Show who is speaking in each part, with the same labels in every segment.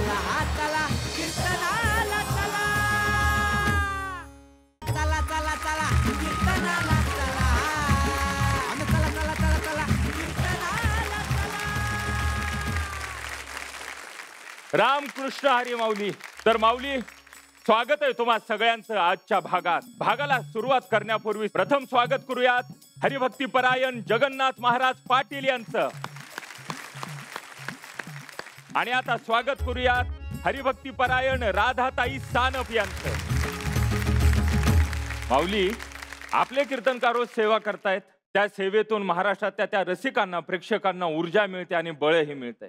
Speaker 1: चला कीर्तनाला चला चला चला चला कीर्तनाला चला आणि चला चला चला चला कीर्तनाला चला।
Speaker 2: रामकृष्ण हरी माऊली। तर माऊली स्वागत आहे तुम्हा सगळ्यांचं आजच्या भागाला सुरुवात करण्यापूर्वी प्रथम स्वागत करूयात हरिभक्तीपरायण जगन्नाथ महाराज पाटील यांचं आणि आता स्वागत करूयात हरिभक्तीपरायण राधाताई सानप यांचं। माऊली आपले कीर्तनकार रोज सेवा करतायत, त्या सेवेतून महाराष्ट्रातल्या त्या रसिकांना प्रेक्षकांना ऊर्जा मिळते आणि बळही मिळते,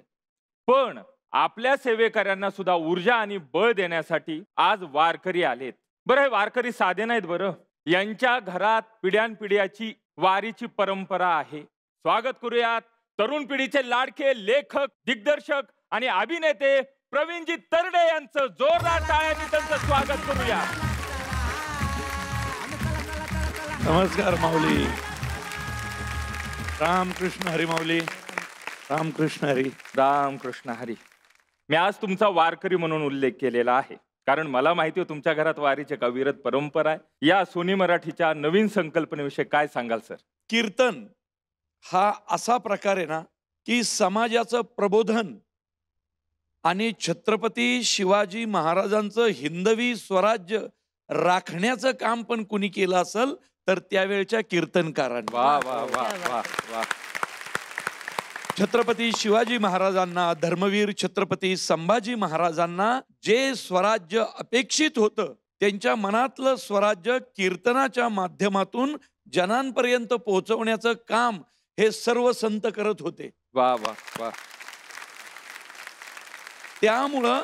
Speaker 2: पण आपल्या सेवेकऱ्यांना सुद्धा ऊर्जा आणि बळ देण्यासाठी आज वारकरी आलेत। बरं, हे वारकरी साधे नाहीत बरं, यांच्या घरात पिढ्यानपिढ्याची वारीची परंपरा आहे। स्वागत करूयात तरुण पिढीचे लाडके लेखक, दिग्दर्शक आणि अभिनेते प्रवीणजी तरडे यांचं। जोरदार टाळ्यांनी त्यांचं स्वागत करूया।
Speaker 3: नमस्कार माऊली। रामकृष्ण हरी माऊली। रामकृष्ण हरी।
Speaker 2: रामकृष्ण हरी। मी आज तुमचा वारकरी म्हणून उल्लेख केलेला आहे कारण मला माहिती आहे तुमच्या घरात वारीची अविरत परंपरा आहे। या सोनी मराठीच्या नवीन संकल्पनेविषयी काय सांगाल सर?
Speaker 3: कीर्तन हा असा प्रकार आहे ना की समाजाचं प्रबोधन आणि छत्रपती शिवाजी महाराजांचं हिंदवी स्वराज्य राखण्याचं काम पण कुणी केलं असेल तर त्यावेळच्या कीर्तनकारांनी।
Speaker 2: वा वा वा वा वा।
Speaker 3: छत्रपती शिवाजी महाराजांना, धर्मवीर छत्रपती संभाजी महाराजांना जे स्वराज्य अपेक्षित होतं त्यांच्या मनातलं स्वराज्य कीर्तनाच्या माध्यमातून जनांपर्यंत पोहोचवण्याचं काम हे सर्व संत करत होते।
Speaker 2: वा वा वा।
Speaker 3: त्यामुळं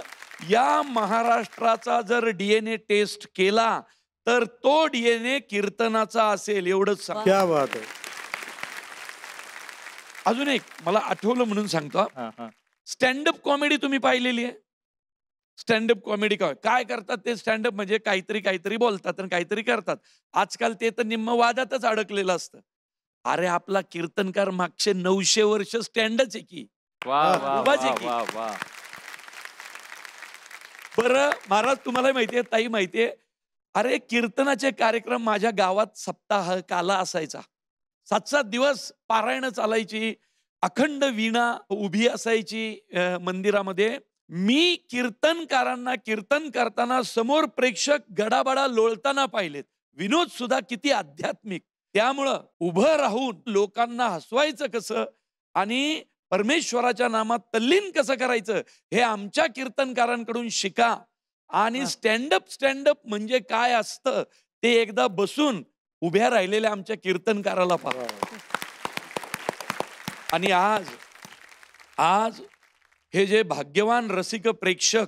Speaker 3: या महाराष्ट्राचा जर डीएनए टेस्ट केला तर तो डीएनए कीर्तनाचा असेल, एवढंच सांग।
Speaker 4: क्या बात आहे।
Speaker 3: अजून एक मला आठवलं म्हणून सांगतो, स्टँडअप कॉमेडी तुम्ही पाहिलेली आहे? स्टँडअप कॉमेडी काय करतात ते? स्टँडअप म्हणजे काहीतरी बोलतात आणि काहीतरी करतात। आजकाल ते तर निम्म वादातच अडकलेलं असतं। अरे आपला कीर्तनकार मागचे 900 वर्ष स्टँडच आहे की।
Speaker 2: उभाच आहे की।
Speaker 3: बरं महाराज तुम्हाला माहितीये, ताई माहितीये, अरे कीर्तनाचे कार्यक्रम माझ्या गावात सप्ताह काला असायचा। 7-7 दिवस पारायण चालायची, अखंड वीणा उभी असायची मंदिरामध्ये। मी कीर्तनकारांना कीर्तन करताना समोर प्रेक्षक गडाबडा लोळताना पाहिलेत। विनोद सुद्धा किती आध्यात्मिक। त्यामुळं उभं राहून लोकांना हसवायचं कसं आणि परमेश्वराच्या नामात तल्लीन कसं करायचं हे आमच्या कीर्तनकारांकडून शिका। आणि स्टँडअप म्हणजे काय असतं ते एकदा बसून उभ्या राहिलेल्या आमच्या कीर्तनकाराला पहा। आणि आज हे जे भाग्यवान रसिक प्रेक्षक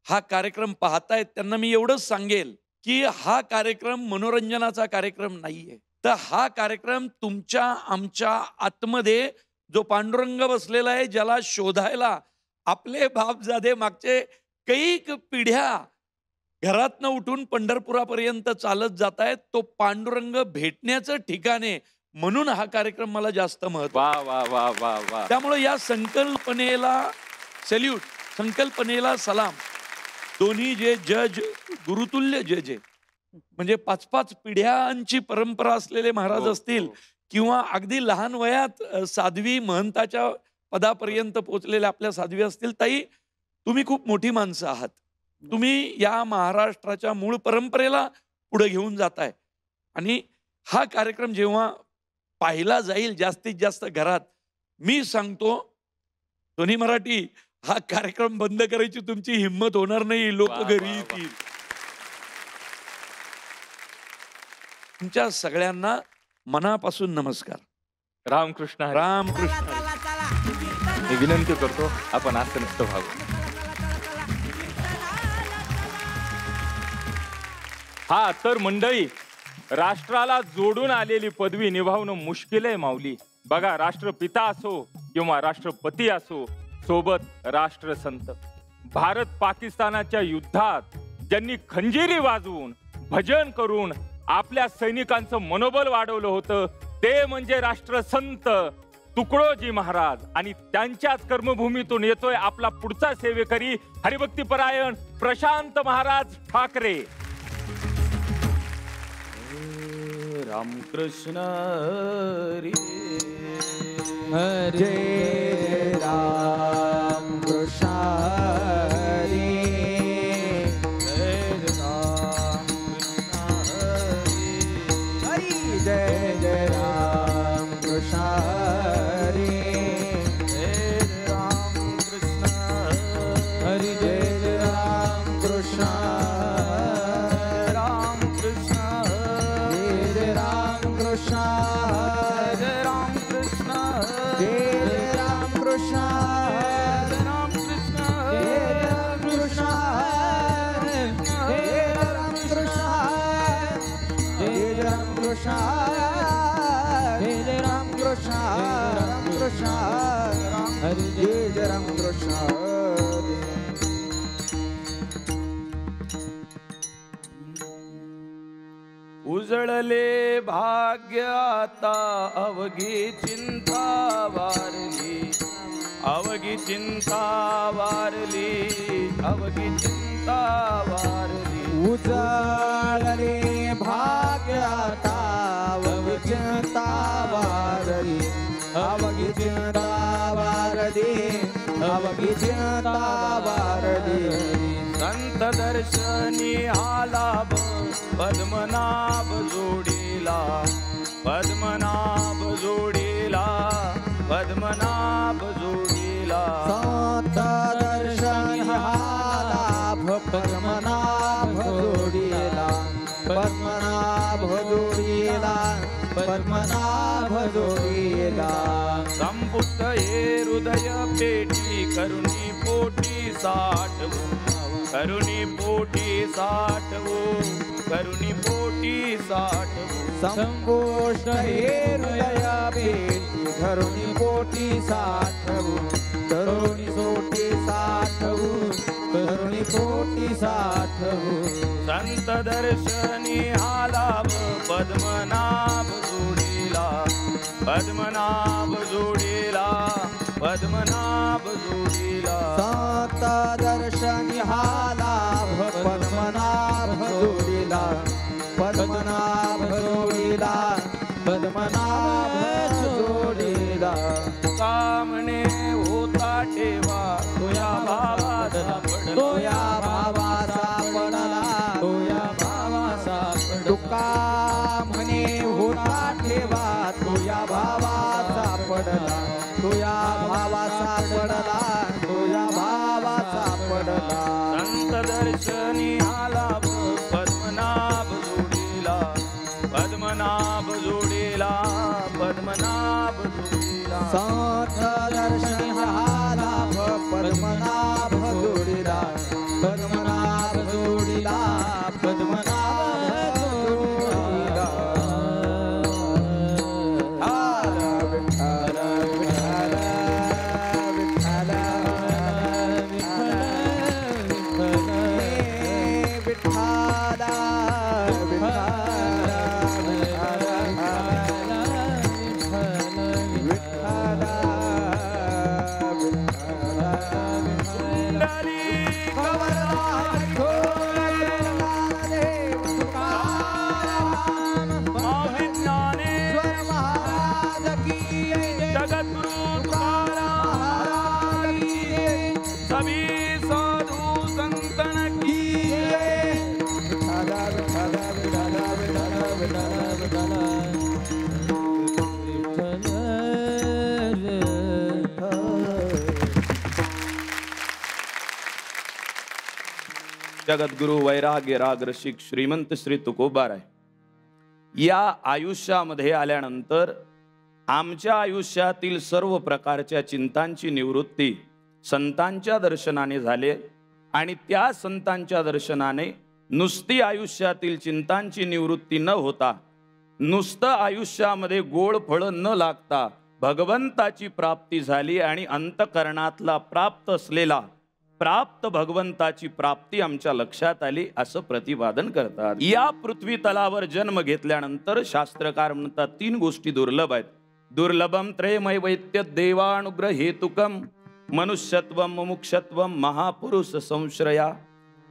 Speaker 3: हा कार्यक्रम पाहतायत त्यांना मी एवढंच सांगेल की हा कार्यक्रम मनोरंजनाचा कार्यक्रम नाहीये, तर हा कार्यक्रम तुमच्या आमच्या आतमध्ये जो पांडुरंग बसलेला आहे, ज्याला शोधायला आपले बापजादे मागचे कैक पिढ्या घरातनं उठून पंढरपुरापर्यंत चालत जात आहेत, तो पांडुरंग भेटण्याचं ठिकाण आहे। म्हणून हा कार्यक्रम मला जास्त महत्व।
Speaker 2: वा वा वा वा वा।
Speaker 3: त्यामुळे या संकल्पनेला सॅल्यूट, संकल्पनेला सलाम। दोन्ही जे जज गुरुतुल्य जज आहे, म्हणजे 5-5 पिढ्यांची परंपरा असलेले महाराज असतील किंवा अगदी लहान वयात साध्वी महंताच्या पदापर्यंत पोहोचलेले आपल्या साध्वी असतील। ताई तुम्ही खूप मोठी माणसं आहात, तुम्ही या महाराष्ट्राच्या मूळ परंपरेला पुढे घेऊन जाताय। आणि हा कार्यक्रम जेव्हा पाहिला जाईल जास्तीत जास्त घरात, मी सांगतो सोनी मराठी हा कार्यक्रम बंद करायची तुमची हिम्मत होणार नाही, लोक घरी येतील। तुमच्या सगळ्यांना मनापासून नमस्कार।
Speaker 2: रामकृष्ण हरी।
Speaker 3: रामकृष्ण।
Speaker 2: मी विनंती करतो आपण असं नसतं व्हावं। हा तर मंडळी, राष्ट्राला जोडून आलेली पदवी निभावणं मुश्किल आहे माऊली। बघा, राष्ट्रपिता असो किंवा राष्ट्रपती असो, सोबत राष्ट्रसंत। भारत पाकिस्तानाच्या युद्धात ज्यांनी खंजिरी वाजवून भजन करून आपल्या सैनिकांचं मनोबल वाढवलं होतं ते म्हणजे राष्ट्रसंत तुकडोजी महाराज आणि त्यांच्याच कर्मभूमीतून येतोय आपला पुढचा सेवेकरी हरिभक्तीपरायण प्रशांत महाराज ठाकरे. रामकृष्ण हरी
Speaker 1: जय राम कृष्ण हरी
Speaker 2: जय राम कृष्ण हरी
Speaker 1: जय राम कृष्ण हरी
Speaker 2: जय राम कृष्ण
Speaker 1: हरी जय राम कृष्ण
Speaker 2: राम कृष्ण
Speaker 1: जय राम कृष्ण
Speaker 2: जय राम कृष्ण
Speaker 1: जय राम कृष्ण
Speaker 2: राम कृष्ण
Speaker 1: जय राम कृष्ण जय राम कृष्ण जय राम कृष्ण जय राम कृष्ण राम कृष्ण हरि जय राम कृष्ण
Speaker 2: उजळले भाग्य आता अवघी चिंता वारली अवघी चिंता वारली अवघी चिंता वारली
Speaker 1: उजळले भाग्यता अवघी चिंता वारली अवघी चिंता वारली अवघी चिंता वारली
Speaker 2: संत दर्शनी आला पद्मनाभ जोडीला पद्मनाभ जोडीला पद्मनाभ जोडीला
Speaker 1: संत दर्शन लाभ पद्मनाभ जोडीला पद्मनाभ जोडीला पद्मनाभ जोडीला
Speaker 2: संपुष्ट हे हृदय पेटी करुणी पोटी साठवू करुणी पोटी साठवू करुणी पोटी साठवू
Speaker 1: संपुष्ट हे हृदय पेटी धरुणी पोटी साठवू तरुणी सोटी साठवू तरुणी पोटी साठवू
Speaker 2: संत दर्शनी आलाभ पद्मनाभ जोडीला पद्मनाभ जोडीला पद्मनाभ जोडीला
Speaker 1: संत दर्शनी हा लाभ पद्मनाभ जोडीला पद्मनाभ जोडीला पद्मनाभ जोडीला
Speaker 2: कामने होता ठेवा तुया भावाचा
Speaker 1: तोया भावाचा पडला तोया भावाचा तुका म्हणे होता ठेवा तोया भावाचा पडला तोया भावाचा पडला तोया भावाचा पडला
Speaker 2: संत दर्शनी आला पद्मनाभ जोडीला पद्मनाभ जोडीला पद्मनाभ जोडीला
Speaker 1: संत दर्शनी हा लाभ पद्मनाभ जोडीला पद्मनाभ जोडीला पद्मनाभ जोडीला विठ्ठल विठ्ठल विठ्ठल विठ्ठल विठ्ठल
Speaker 2: जगद्गुरु वैराग्य राग रसिक श्रीमंत श्री तुकोबाराय या आयुष्यामध्ये आल्यानंतर आमच्या आयुष्यातील सर्व प्रकारच्या चिंतांची निवृत्ती संतांच्या दर्शनाने झाले आणि त्या संतांच्या दर्शनाने नुसती आयुष्यातील चिंतांची निवृत्ती न होता नुसतं आयुष्यामध्ये गोड फळं न लागता भगवंताची प्राप्ती झाली आणि अंतकरणातला प्राप्त असलेला प्राप्त भगवंताची प्राप्ती आमच्या लक्षात आली असं प्रतिपादन करतात. या पृथ्वी तलावर जन्म घेतल्यानंतर शास्त्रकार म्हणतात 3 गोष्टी दुर्लभ आहेत.
Speaker 4: दुर्लभम त्रयमय वैत्य देवानुग्रहेतुकम मनुष्यत्वम मुमुक्षत्वम महापुरुष संश्रया.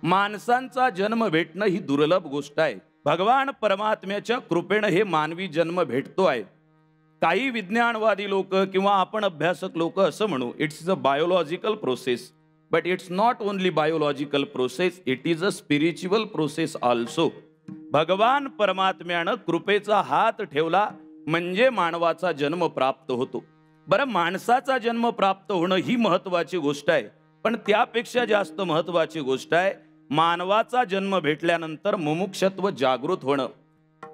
Speaker 4: माणसांचा जन्म भेटणं ही दुर्लभ गोष्ट आहे. भगवान परमात्म्याच्या कृपेनं हे मानवी जन्म भेटतो आहे. काही विज्ञानवादी लोक किंवा आपण अभ्यासक लोक असं म्हणू, it's a biological process. But it's not only biological process, it is a spiritual process also. भगवान परमात्म्यानं कृपेचा हात ठेवला म्हणजे मानवाचा जन्म प्राप्त होतो. बरं, माणसाचा जन्म प्राप्त होणं ही महत्वाची गोष्ट आहे, पण त्यापेक्षा जास्त महत्वाची गोष्ट आहे मानवाचा जन्म भेटल्यानंतर मुमुक्षत्व जागृत होणं.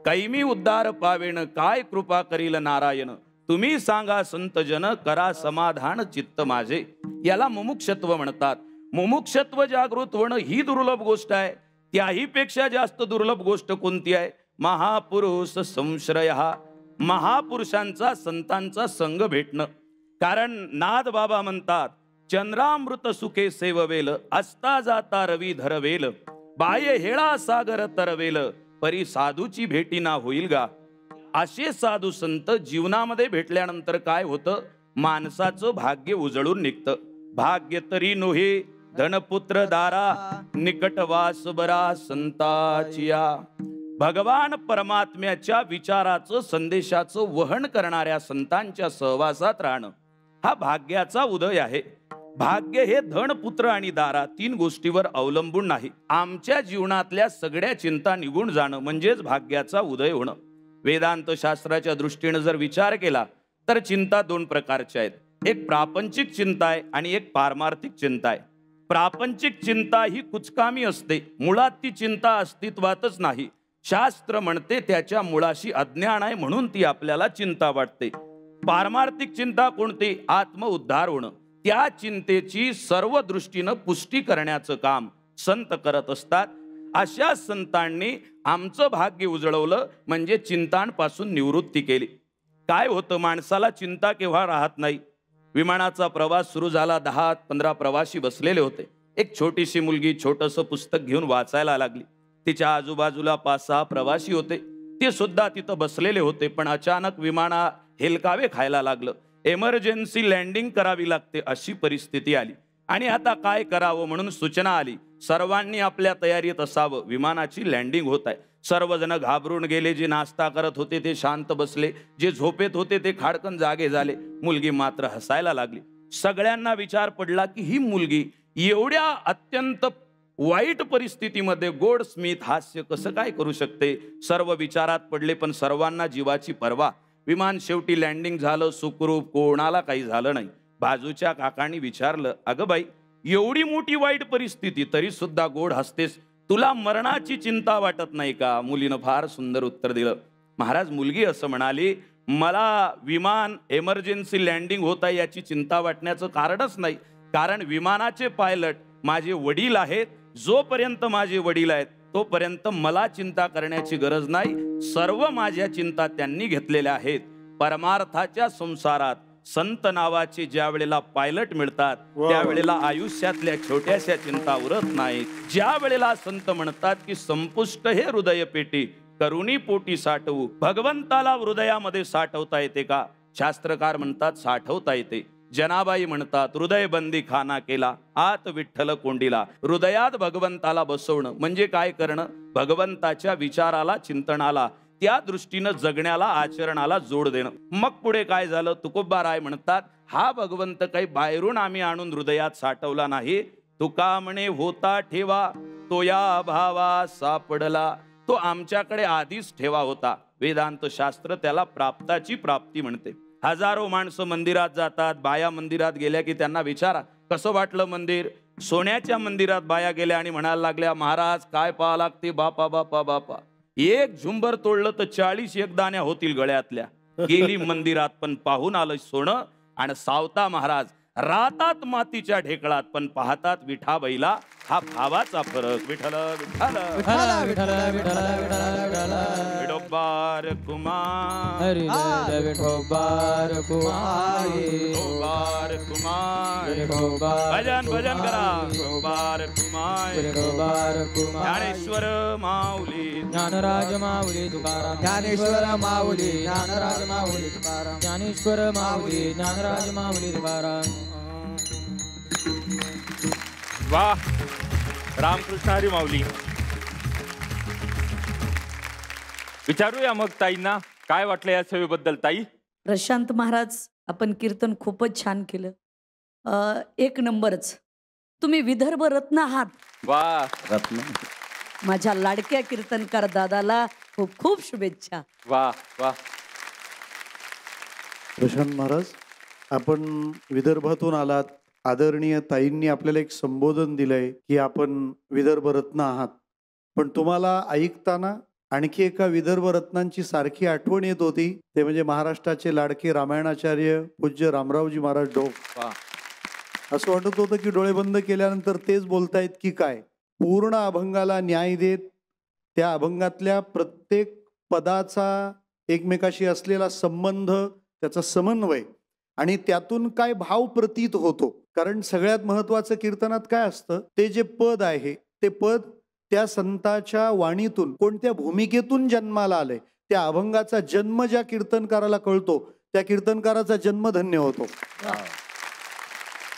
Speaker 4: कैमी उद्धार पावेण काय कृपा करील नारायण, तुम्ही सांगा संत जन करा समाधान चित्त माझे. याला मुमुक्षत्व म्हणतात. मुमुक्षत्व जागृत होणं ही दुर्लभ गोष्ट आहे. त्याही पेक्षा जास्त दुर्लभ गोष्ट कोणती आहे? महापुरुष संश्रय. महापुरुषांचा संतांचा संग भेटणं. कारण नाद बाबा म्हणतात, चंद्रामृत सुखे सेववेल असता जाता रवी धरवेल, बाय हेळा सागर तरवेल, परी साधूची भेटी ना होईल गा. असे साधू संत जीवनामध्ये भेटल्यानंतर काय होतं? माणसाचं भाग्य उजळून निघतं. भाग्य तरी नोहे धनपुत्र दारा, निकटवास बरा संताचिया. भगवान परमात्म्याच्या विचाराचं संदेशाचं वहन करणाऱ्या संतांच्या सहवासात राहणं हा भाग्याचा उदय आहे. भाग्य हे धन, पुत्र आणि दारा तीन गोष्टीवर अवलंबून नाही. आमच्या जीवनातल्या सगळ्या चिंता निघून जाणं म्हणजेच भाग्याचा उदय होणं. वेदांत शास्त्राच्या दृष्टीनं जर विचार केला तर चिंता दोन प्रकारच्या आहेत. एक प्रापंचिक चिंता आहे आणि एक पारमार्थिक चिंता आहे. प्रापंचिक चिंता ही कुचकामी असते, मुळात ती चिंता अस्तित्वातच नाही. शास्त्र म्हणते त्याच्या मुळाशी अज्ञान आहे म्हणून ती आपल्याला चिंता वाटते. पारमार्थिक चिंता कोणती? आत्म उद्धार होणं. त्या चिंतेची सर्व दृष्टीनं पुष्टी करण्याचं काम संत करत असतात. अशा संतांनी आमचं भाग्य उजळवलं म्हणजे चिंतांपासून निवृत्ती केली. काय होतं, माणसाला चिंता केव्हा राहत नाही. विमानाचा प्रवास सुरू झाला, 10-15 प्रवासी बसलेले होते. एक छोटीशी मुलगी छोटंसं पुस्तक घेऊन वाचायला लागली. तिच्या आजूबाजूला 5-6 प्रवासी होते, ते सुद्धा तिथं बसलेले होते. पण अचानक विमाना हेलकावे खायला लागलं. एमर्जन्सी लँडिंग करावी लागते अशी परिस्थिती आली आणि आता काय करावं म्हणून सूचना आली. सर्वांनी आपल्या तयारीत असावं, विमानाची लँडिंग होत आहे. सर्वजण घाबरून गेले. जे नाश्ता करत होते ते शांत बसले, जे झोपेत होते ते खाडकन जागे झाले. मुलगी मात्र हसायला लागली. सगळ्यांना विचार पडला की ही मुलगी एवढ्या अत्यंत वाईट परिस्थितीमध्ये गोड स्मित हास्य कसं काय करू शकते. सर्व विचारात पडले, पण सर्वांना जीवाची पर्वा. विमान शेवटी लँडिंग झालं सुखरूप, कोणाला काही झालं नाही. बाजूच्या काकांनी विचारलं, अगं बाई, एवढी मोठी वाईट परिस्थिती तरी सुद्धा गोड हसतेस, तुला मरणाची चिंता वाटत नाही का? मुलीनं फार सुंदर उत्तर दिलं. महाराज, मुलगी असं म्हणाली, मला विमान एमर्जन्सी लँडिंग होत आहे याची चिंता वाटण्याचं कारणच नाही. कारण विमानाचे पायलट माझे वडील आहेत. जोपर्यंत माझे वडील आहेत तोपर्यंत मला चिंता करण्याची गरज नाही. सर्व माझ्या चिंता त्यांनी घेतलेल्या आहेत. परमार्थाच्या संसारात संत नावाचे ज्या वेळेला पायलट मिळतात त्यावेळेला आयुष्यातल्या छोट्याशा चिंता उरत नाहीत. ज्या वेळेला संत म्हणतात की संपुष्ट हे हृदय पेटी करुणी पोटी साठवू, भगवंताला हृदयामध्ये साठवता येते का? शास्त्रकार म्हणतात साठवता येते. जनाबाई म्हणतात हृदय बंदी खाना केला, आत विठ्ठल कोंडीला. हृदयात भगवंताला बसवणं म्हणजे काय करणं? भगवंताच्या विचाराला, चिंतनाला, त्या दृष्टीनं जगण्याला, आचरणाला जोड देणं. मग पुढे काय झालं? तुकोबाराय म्हणतात हा भगवंत काही बाहेरून आम्ही आणून हृदयात साठवला नाही. तुका म्हणे होता ठेवा तो या भावा सापडला, तो आमच्याकडे आधीच ठेवा होता. वेदांत शास्त्र त्याला प्राप्ताची प्राप्ती म्हणते. हजारो माणसं मंदिरात जातात. बाया मंदिरात गेल्या की त्यांना विचारा कसं वाटलं मंदिर. सोन्याच्या मंदिरात बाया गेल्या आणि म्हणायला लागल्या, महाराज काय पाहा लागते बापा बापा बापा, एक झुंबर तोडलं तर 40 एकदाण्या होतील गळ्यातल्या. गेली मंदिरात पण पाहून आलं सोनं. आणि सावता महाराज राहतात मातीच्या ढेकळात पण पाहतात विठाबाईला. हा भावाचा फरक. विठ्ठल विठ्ठल. बार कुमार
Speaker 5: हरी जय विठोबार कुमारी
Speaker 4: बार कुमार
Speaker 5: विठोबार
Speaker 4: भजन भजन करा बार कुमार
Speaker 5: विठोबार कुमारी
Speaker 4: ज्ञानेश्वर माऊली
Speaker 5: ज्ञानराज माऊली तुकाराम
Speaker 1: ज्ञानेश्वर माऊली ज्ञानराज माऊली तुकाराम
Speaker 5: ज्ञानेश्वर माऊली ज्ञानराज माऊली तुकाराम
Speaker 2: वा रामकृष्ण हरी माऊली. विचारूया मग ताईंना काय वाटलं या सेवेबद्दल. ताई.
Speaker 6: प्रशांत महाराज, आपण कीर्तन खूपच छान केलं. एक नंबरच. तुम्ही विदर्भ रत्न आहात.
Speaker 2: वा.
Speaker 4: रत्न.
Speaker 6: माझ्या लाडक्या कीर्तनकार दादाला खूप खूप शुभेच्छा.
Speaker 2: वा वा.
Speaker 7: प्रशांत महाराज, आपण विदर्भातून आलात. आदरणीय ताईंनी आपल्याला एक संबोधन दिलंय की आपण विदर्भ रत्न आहात. पण तुम्हाला ऐकताना आणखी एका विदर्भ रत्नांची सारखी आठवण येत होती. ते म्हणजे महाराष्ट्राचे लाडके रामायणाचार्य पूज्य रामरावजी महाराज ढोक. असं वाटत होतं की डोळे बंद केल्यानंतर तेच बोलतायत की काय. पूर्ण अभंगाला न्याय देत त्या अभंगातल्या प्रत्येक पदाचा एकमेकाशी असलेला संबंध, त्याचा समन्वय आणि त्यातून काय भाव प्रतीत होतो. कारण सगळ्यात महत्वाचं कीर्तनात काय असतं, ते जे पद आहे ते पद त्या संताच्या वाणीतून कोणत्या भूमिकेतून जन्माला आलंय. त्या अभंगाचा जन्म ज्या कीर्तनकाराला कळतो त्या कीर्तनकाराचा जन्म धन्य होतो.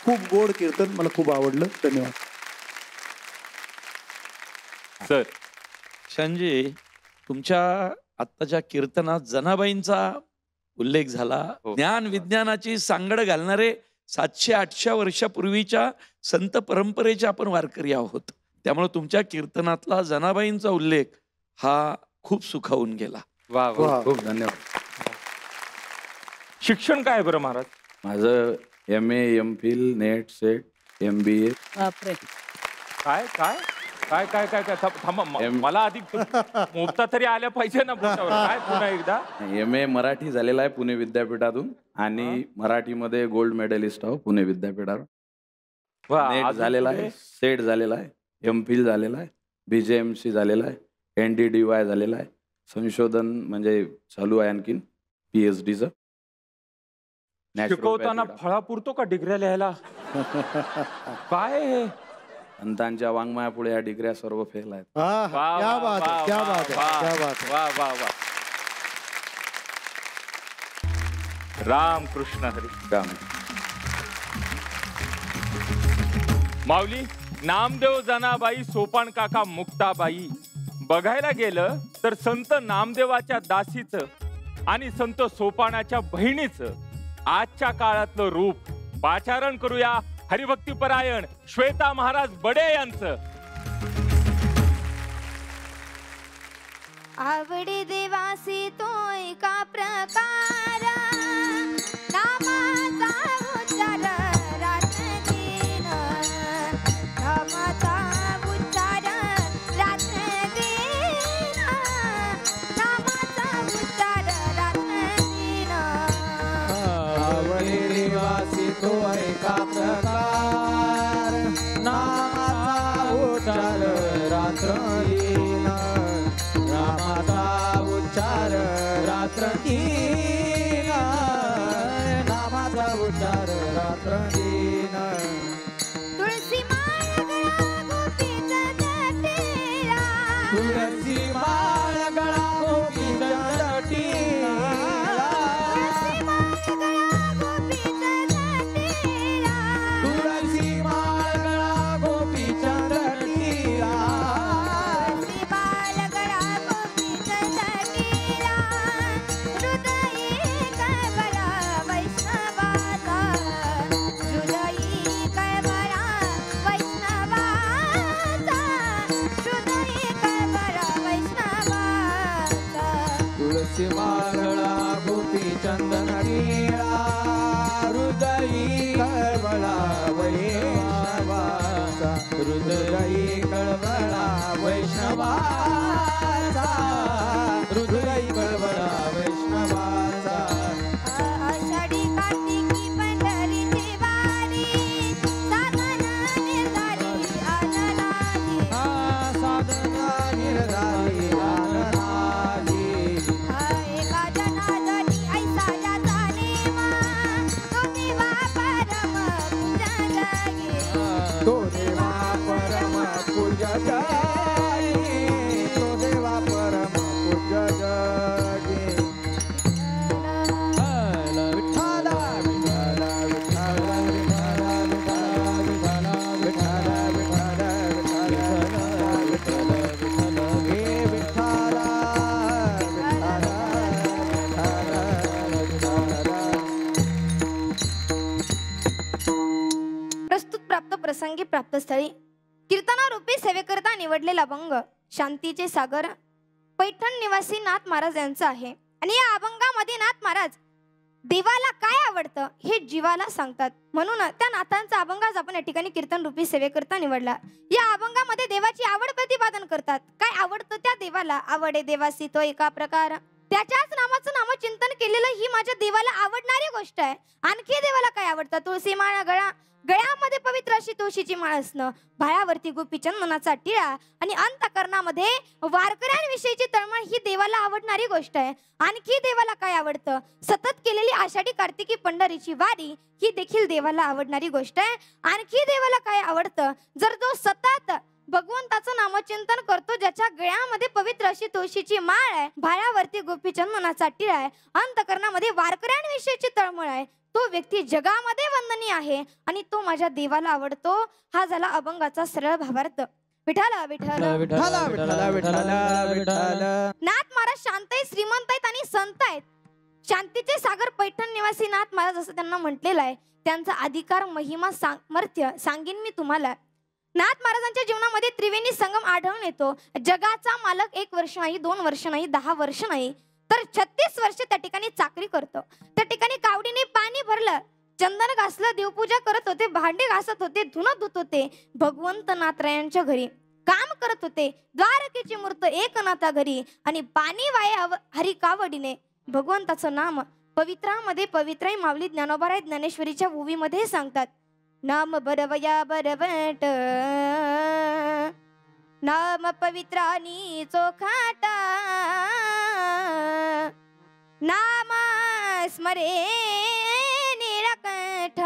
Speaker 7: खूप गोड कीर्तन, मला खूप आवडलं. धन्यवाद.
Speaker 2: सर.
Speaker 3: संजय, तुमच्या आत्ताच्या कीर्तनात जनाबाईंचा उल्लेख झाला. ज्ञान विज्ञानाची सांगड घालणारे 700-800 वर्षापूर्वीच्या संत परंपरेचे आपण वारकरी आहोत. त्यामुळे तुमच्या कीर्तनातला जनाबाईंचा उल्लेख हा खूप सुखावून गेला.
Speaker 2: वा वा.
Speaker 4: खूप धन्यवाद.
Speaker 2: शिक्षण काय बरं महाराज?
Speaker 4: माझं MA MPhil net set MBA.
Speaker 6: बापरे.
Speaker 2: काय काय काय काय काय काय थांबा, मला आधी मुक्ता तरी आल्या पाहिजे ना बोटावर. काय पुन्हा एकदा?
Speaker 4: MA मराठी झालेला आहे पुणे विद्यापीठातून आणि मराठीमध्ये गोल्ड मेडलिस्ट आहो पुणे विद्यापीठावर. नेट झालेला आहे, सेट झालेला आहे, MPhil झालेला आहे, BJMC झालेला आहे, NDDY झालेला आहे. संशोधन म्हणजे चालू आहे आणखीन PhDचं.
Speaker 2: शिकवताना फळा पुरतो का डिग्र्या लिहायला? काय हे?
Speaker 4: संतांच्या वाङ्मयापुढे या डिग्र्या सर्व फेल आहेत.
Speaker 7: क्या बात है, क्या बात है, क्या बात है.
Speaker 2: वा वा वा. रामकृष्ण हरी. माऊली, नामदेव जनाबाई, सोपान काका मुक्ताबाई. बघायला गेलं तर संत नामदेवाच्या दासीचं आणि संत सोपानाच्या बहिणीचं आजच्या काळातलं रूप पाचारण करूया हरिभक्तीपरायण श्वेता महाराज बडे यांचं.
Speaker 8: आवडी देवासी तो एका प्रकार नामाचा उच्चार रात्र दिन नामाचा उच्चार रात्र दिन नामाचा उच्चार रात्र दिन
Speaker 5: आवडी निवासी तो एका प्रकार नामाचा उच्चार रात्र दिन नामाचा उच्चार रात्र दिन नामाचा उच्चार रात्र दिन
Speaker 8: तुळसी माळ गळा गोपीचा जटेला
Speaker 5: तुळसी माळ गळा गोपीचा जटेला
Speaker 8: तुळसी माळ गळा गोपीचा जटेला
Speaker 5: तुळसी माळ गळा गोपीचा जटेला
Speaker 8: तुळसी माळ गळा गोपीचा जटेला हृदयी कळवळा वैष्णवाचा हृदयी कळवळा वैष्णवाचा
Speaker 5: तुळसी माळ गळा गोपी चंदन टिळा हृदयी कळवळा वैष्णवाचा हृदयी कळवळा वैष्णवाचा हृदयी कळवळा वैष्णवाचा
Speaker 8: आषाढी कार्तिकी पंढरीची वारी साधन निर्धारी आनंदाची
Speaker 5: साधना निर्धारी आनंदाची
Speaker 8: प्राप्तस्थळी कीर्तनारूपी सेवेकरता निवडलेला अभंग शांतीचे सागर पैठण निवासी नाथ महाराज यांचा आहे. आणि या अभंगामध्ये नाथ महाराज देवाला काय आवडतं हे जीवाला सांगतात. म्हणून त्या नाथांचा अभंग आज आपण या ठिकाणी कीर्तन रूपी सेवेकरता निवडला. या अभंगामध्ये देवाची आवड प्रतिपादन करतात. काय आवडतं त्या देवाला? आवडे देवासी तो एका प्रकार, त्याच्याच नामाचं नामचिंतन केलेलं ही माझ्या देवाला आवडणारी गोष्ट आहे. आणखी देवाला काय आवडतं? तुळशी माळा गळ्यामध्ये पवित्र अशी तुळशीची माळ असणं, भाळ्यावरती गोपी चंदनाचा टिळा आणि अंतःकरणामध्ये वारकऱ्यांविषयीची तळमळ ही देवाला आवडणारी गोष्ट आहे. आणखी देवाला काय आवडतं? सतत केलेली आषाढी कार्तिकी पंढरीची वारी ही देखील देवाला आवडणारी गोष्ट आहे. आणखी देवाला काय आवडतं? जर जो सतत भगवंताचं नामचिंतन करतो, ज्याच्या गळ्यामध्ये पवित्र अशी तुळशीची माळ आहे, भाळ्यावरती गोपी चंदनाचा टिळा आहे, अंतःकरणामध्ये वारकऱ्यांविषयीची तळमळ आहे, तो व्यक्ती जगामध्ये वंदनीय आहे आणि तो माझ्या देवाला आवडतो. हा झाला अभंगाचा सरळ भावार्थ. विठ्ठल विठ्ठल नाथ महाराज शांत आहेत, श्रीमंत आहेत आणि संत आहेत. शांतीचे सागर पैठण निवासी नाथ महाराज असं त्यांना म्हटलेलं आहे. त्यांचा अधिकार महिमा सामर्थ्य सांगेन मी तुम्हाला. नाथ महाराजांच्या जीवनामध्ये त्रिवेणी संगम आढळून येतो. जगाचा मालक 1 वर्ष नाही, 2 वर्ष नाही, 10 वर्ष नाही, तर 36 वर्ष त्या ठिकाणी चाकरी करतो. त्या ठिकाणी कावडीने पाणी भरलं, चंदन घासलं, देवपूजा करत होते, भांडे घासत होते, धुणं धुत होते, भगवंत नाथरायांच्या घरी काम करत होते. द्वारकेची मूर्त एकनाथा घरी आणि पाणी वाया हरी कावडीने. भगवंताचं नाम पवित्रामध्ये पवित्राई माऊली ज्ञानोबाराय ज्ञानेश्वरीच्या ओवीमध्ये सांगतात. नाम बरवया बरवट, नाम पवित्रानी चोखाटा, नाम स्मरे निरकठ,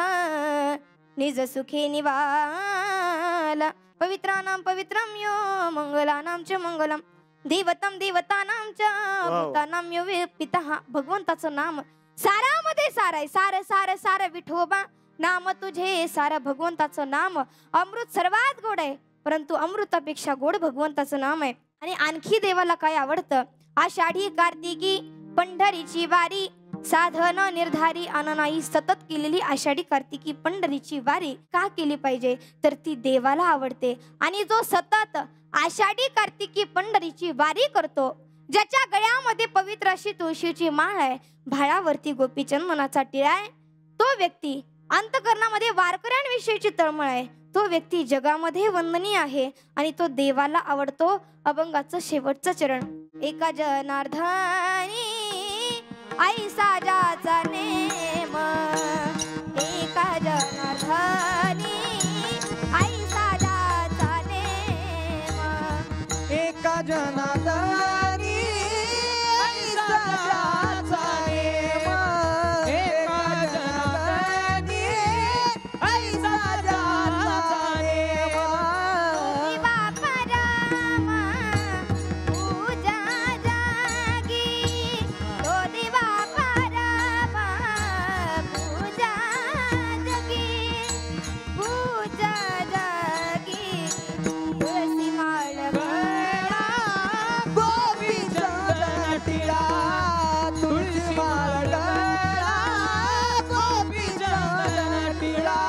Speaker 8: निज सुखे निवाला. पवित्रानां पवित्रं यो मंगलानां च मंगलम, देवतं देवतानां च भूतानां यो पितः. भगवंताचं नाम सारामध्ये सार आहे. सार सार सार विठोबा नाम तुझे सार. भगवंताचं नाम अमृत सर्वात गोड आहे, परंतु अमृतापेक्षा गोड भगवंताचं नाम आहे. आणि आणखी देवाला काय आवडतं? आषाढी कार्तिकी पंढरीची वारी साधन निर्धारी अननाई. सतत केलेली आषाढी कार्तिकी पंढरीची वारी का केली पाहिजे? तर ती देवाला आवडते. आणि जो सतत आषाढी कार्तिकी पंढरीची वारी करतो, ज्याच्या गळ्यामध्ये पवित्र अशी तुळशीची माळ आहे, भाळावरती गोपी चंदनाचा टिळा आहे, तो व्यक्ती अंतःकरणामध्ये वारकऱ्यांविषयीची तळमळ आहे, तो व्यक्ती जगामध्ये वंदनीय आहे आणि तो देवाला आवडतो. अभंगाचं शेवटचं चरण. एका जनार्दनी ऐसा ज्याचा नेम, एका जनार्दनी ऐसा ज्याचा नेम,
Speaker 1: एका जनार्दनी ऐसा ज्याचा नेम, एका जनार्दनी ऐसा ज्याचा नेम.
Speaker 8: दिवा पराम पूजा जागी, तो दिवा पराम पूजा जागी, पूजा जागी. तुळसी माळ
Speaker 1: गळा गोपी चंदन टिळा, तुळशी माळ गळा गोपी चंदन टिळा.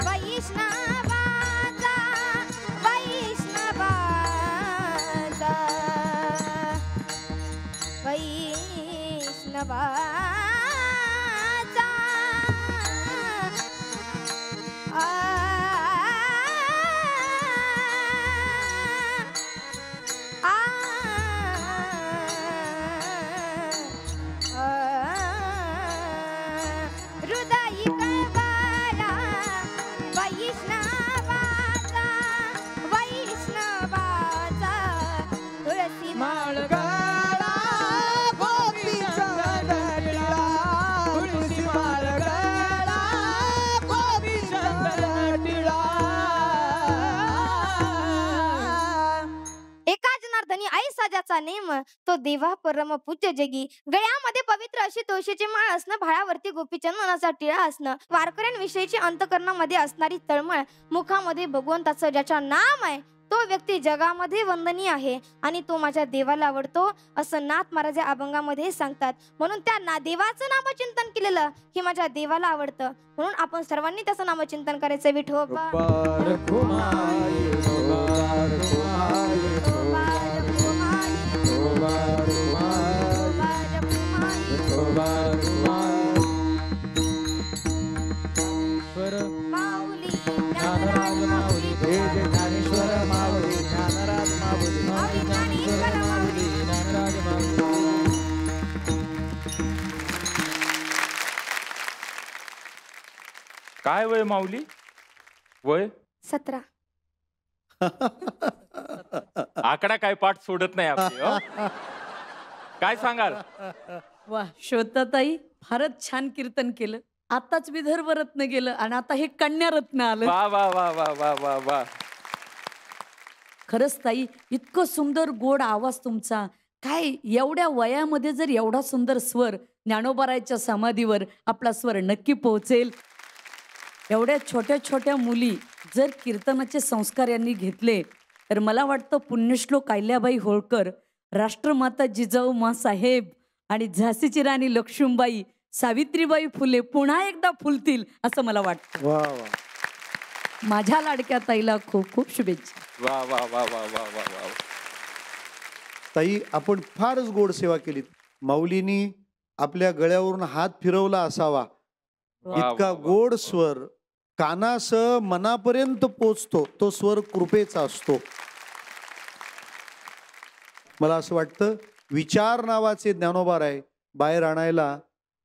Speaker 8: वैष्णवाचा वैष्णवाचा वैष्णवाचा हृदय कळवाला वैष्णवाचा वैष्णवाचा. तुळसी
Speaker 1: माळ गळा गोपी चंदन टिळा, तुळशी माळ गळा गोपी चंदन टिळा.
Speaker 8: एका जनार्दनी ऐसा ज्याचा नेम, तो देवा परम पूज्य जगी. गळ्यामध्ये पवित्र अशी तुळशीची माळ असणं, भाळावरती गोपीचंदनाचा टिळा असणं, वारकऱ्यांविषयीची अंतःकरणामध्ये असणारी तळमळ, मुखामध्ये भगवंताचं ज्याच्या नाम आहे तो व्यक्ती जगामध्ये वंदनीय आहे आणि तो माझ्या देवाला आवडतो असं नाथ महाराज या अभंगामध्ये सांगतात. म्हणून त्या देवाचं नामचिंतन केलेलं हे माझ्या देवाला आवडतं. म्हणून आपण सर्वांनी त्याचं नामचिंतन करायचं. विठोबा माऊली ज्ञानराज माऊली
Speaker 5: ज्ञानेश्वर माऊली ज्ञानराज माऊली
Speaker 8: माऊली ज्ञानेश्वर माऊली
Speaker 5: ज्ञानराज माऊली.
Speaker 2: काय वय माऊली? वय
Speaker 8: 17.
Speaker 2: आकडा काय पाठ सोडत नाही आपली हो? काय सांगाल?
Speaker 6: वा श्रोताताई, फारच छान कीर्तन केलं. आताच विदर्भ रत्न गेलं आणि आता हे कन्या रत्न आलं.
Speaker 2: वा वा वा वा वा वा वा.
Speaker 6: खरंच ताई, इतकं सुंदर गोड आवाज तुमचा. काय एवढ्या वयामध्ये जर एवढा सुंदर स्वर, ज्ञानोबारायच्या समाधीवर आपला स्वर नक्की पोहोचेल. एवढ्या छोट्या छोट्या मुली जर कीर्तनाचे संस्कार यांनी घेतले तर मला वाटतं पुण्यश्लोक अहिल्याबाई होळकर, राष्ट्रमाता जिजाऊ माँसाहेब आणि झाशीची राणी लक्ष्मीबाई, सावित्रीबाई फुले पुन्हा एकदा फुलतील असं मला वाटतं.
Speaker 7: वा वा.
Speaker 6: माझ्या लाडक्या ताईला खूप खूप शुभेच्छा.
Speaker 2: वा वा वा वा वा वा वा.
Speaker 7: ताई, आपण फारच गोड सेवा केली. माऊलीनी आपल्या गळ्यावरून हात फिरवला असावा
Speaker 2: वा,
Speaker 7: इतका
Speaker 2: वा, वा.
Speaker 7: गोड स्वर कानासह मनापर्यंत पोचतो. तो स्वर कृपेचा असतो. मला असं वाटतं विचार नावाचे ज्ञानोबाराय बाहेर आणायला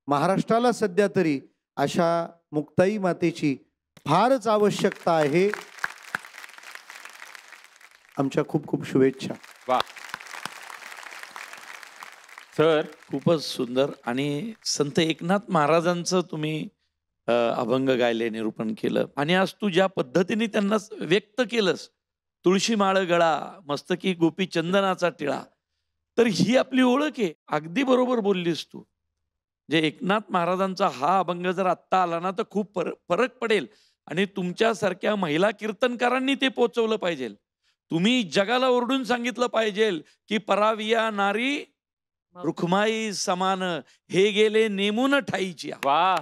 Speaker 7: महाराष्ट्राला सध्या तरी अशा मुक्ताई मातेची फारच आवश्यकता आहे. आमच्या खूप खूप शुभेच्छा.
Speaker 2: वा सर,
Speaker 3: खूपच सुंदर. आणि संत एकनाथ महाराजांचं तुम्ही अभंग गायले, निरूपण केलं. आणि आज तू ज्या पद्धतीने त्यांना व्यक्त केलंस, तुळशी माळ गळा मस्तकी गोपी चंदनाचा टिळा, तर ही आपली ओळख आहे. अगदी बरोबर बोललीस तू. जे एकनाथ महाराजांचा हा अभंग जर आत्ता आला ना तर खूप फरक पडेल. आणि तुमच्यासारख्या महिला कीर्तनकारांनी ते पोचवलं पाहिजे. तुम्ही जगाला ओरडून सांगितलं पाहिजे की पराविया नारी रुखमाई समान, हे गेले नेमून ठाईची.
Speaker 2: वा.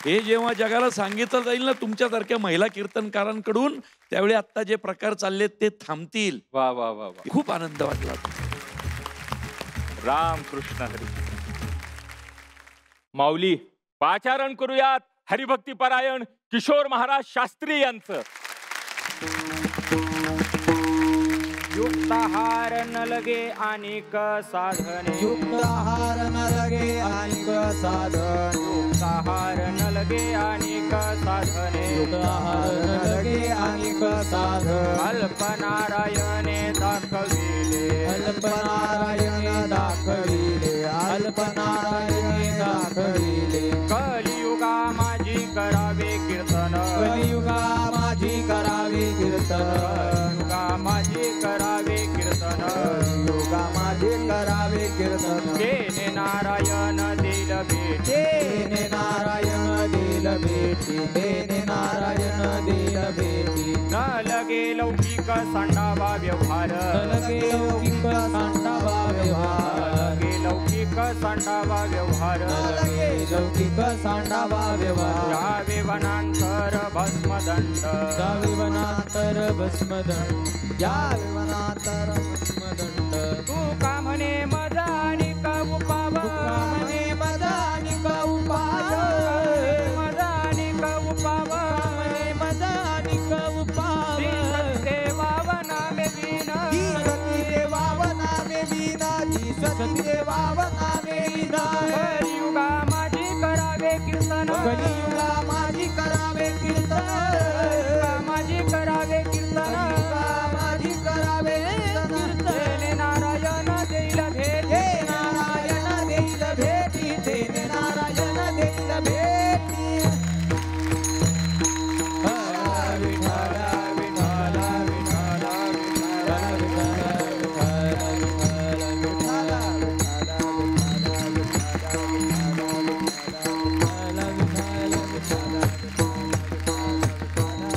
Speaker 3: हे जेव्हा जगाला सांगितलं जाईल ना तुमच्यासारख्या महिला कीर्तनकारांकडून, त्यावेळी आता जे प्रकार चाललेत ते थांबतील.
Speaker 2: वा वा वा वा.
Speaker 3: खूप आनंद वाटला.
Speaker 2: राम कृष्ण हरी. माऊली, पाचारण करूयात हरिभक्ती परायण किशोर महाराज शास्त्री यांचं. युक्ताहार न लगे अनेक साधने,
Speaker 5: युक्ताहार न लगे अनेक साधन,
Speaker 2: युक्ताहार न लगे अनेक साधने,
Speaker 5: युक्ताहार न लगे अनेक साधन,
Speaker 2: अल्पनारायणे दाखविले,
Speaker 5: अल्पनारायणे दाखविले, अल्पनारायणे दाखविले.
Speaker 2: कलियुगा माझी करावे कीर्तन,
Speaker 5: कलियुगा माझी करावे कीर्तन,
Speaker 2: युगा माझी करावे कीर्तन,
Speaker 5: युगा माझी करावे कीर्तन.
Speaker 2: तेने नारायण दिल भेटे,
Speaker 5: तेने नारायण दिल भेटी, तेने नारायण दिल भेटी.
Speaker 2: न लगे लौकिक सांडावा व्यवहार,
Speaker 5: लगे लौकिक सांडावा व्यवहार,
Speaker 2: लगे लौकिक सांडावा व्यवहार,
Speaker 5: लगे लौकिक सांडावा व्यवहार.
Speaker 2: जावे वनांतर भस्मदंड,
Speaker 5: जावे वनांतर भस्मदंड, जावे वनांतर भस्मदंड.
Speaker 2: तू का म्हणे मजा आणि काऊ पाव,
Speaker 5: म्हणे मजा आणि काऊ पाव,
Speaker 2: मजा आणि काऊ पाव,
Speaker 5: म्हणे मजा आणि काऊ पाव.
Speaker 2: देवा नामे विना,
Speaker 5: ही सती देवाव नामे विना, ही सती देवाव नामे विना.
Speaker 2: कलियुगा माझी करावे कीर्तन,
Speaker 5: कलियुगा माझी करावे कीर्तन,
Speaker 2: कलियुगा माझी करावे कीर्तन,
Speaker 5: कलियुगा माझी करावे कीर्तन.
Speaker 2: तेने नारायण देईल भेट,
Speaker 5: हे नारायण देईल भेटी, तेने नारायण देईल भेटी. विठ्ठला विठ्ठला विठ्ठला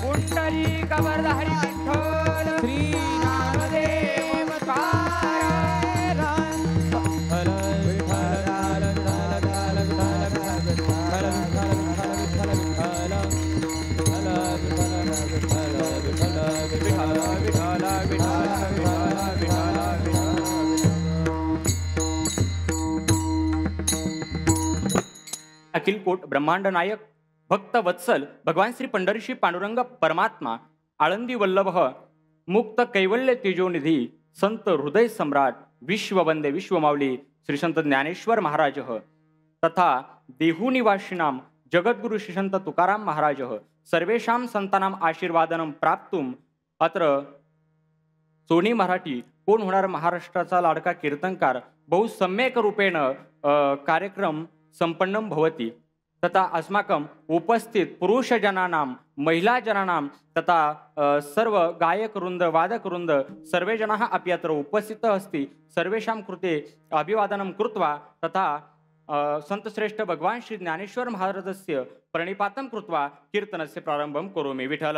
Speaker 2: कुंडली कवर हरी विठ्ठल,
Speaker 5: श्री
Speaker 9: अखिलकोट ब्रह्मांड नायक भक्त वत्सल भगवान श्री पंढरीशी पांडुरंग परमात्मा आळंदी वल्लभ मुक्त कैवल्य तेजोनिधी संत हृदय सम्राट विश्ववंदे विश्वमावली श्री संत ज्ञानेश्वर महाराज तथा देहुनिवासिनाम जगद्गुरु श्री संत तुकाराम महाराज सर्वेषां संतानाम आशीर्वादनम प्राप्तुम अत्र सोनी मराठी कोण होणार महाराष्ट्राचा लाडका कीर्तनकार बहुसम्यक रूपेण कार्यक्रम संपन्नं भवति तथा अस्माकं उपस्थित पुरुषजनानां महिलाजनानां तथा सर्व गायकवृन्द वादकवृन्द सर्वे जनाः अपि अत्र उपस्थितः अस्ति सर्वेषां कृते अभिवादनं कृत्वा तथा संतश्रेष्ठ भगवान श्री ज्ञानेश्वर महाराजस्य प्रणिपातं कृत्वा कीर्तनस्य प्रारंभं करोमि विठ्ठल